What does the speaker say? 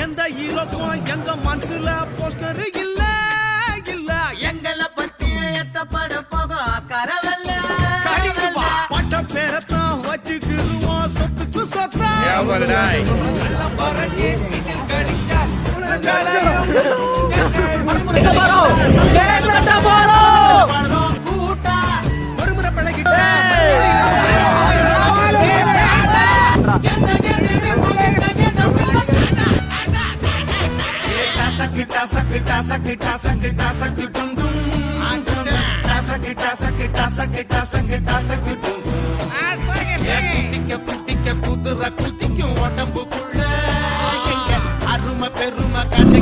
எந்த ஹீரோக்கும் எங்க மனசுல போஸ்டர் இல்ல இல்ல எங்களை பத்தி எத்தப்பட போக ஆஸ்காரவல்ல பட்ட பேரத்தான் வச்சுக்குருவோம் சொத்துக்கு சொத்தா பறங்கி கடிச்சா ஒருமுறை பழகிட்ட குதிக்கும் உடம்புக்குள்ள அருமை பெருமை கதை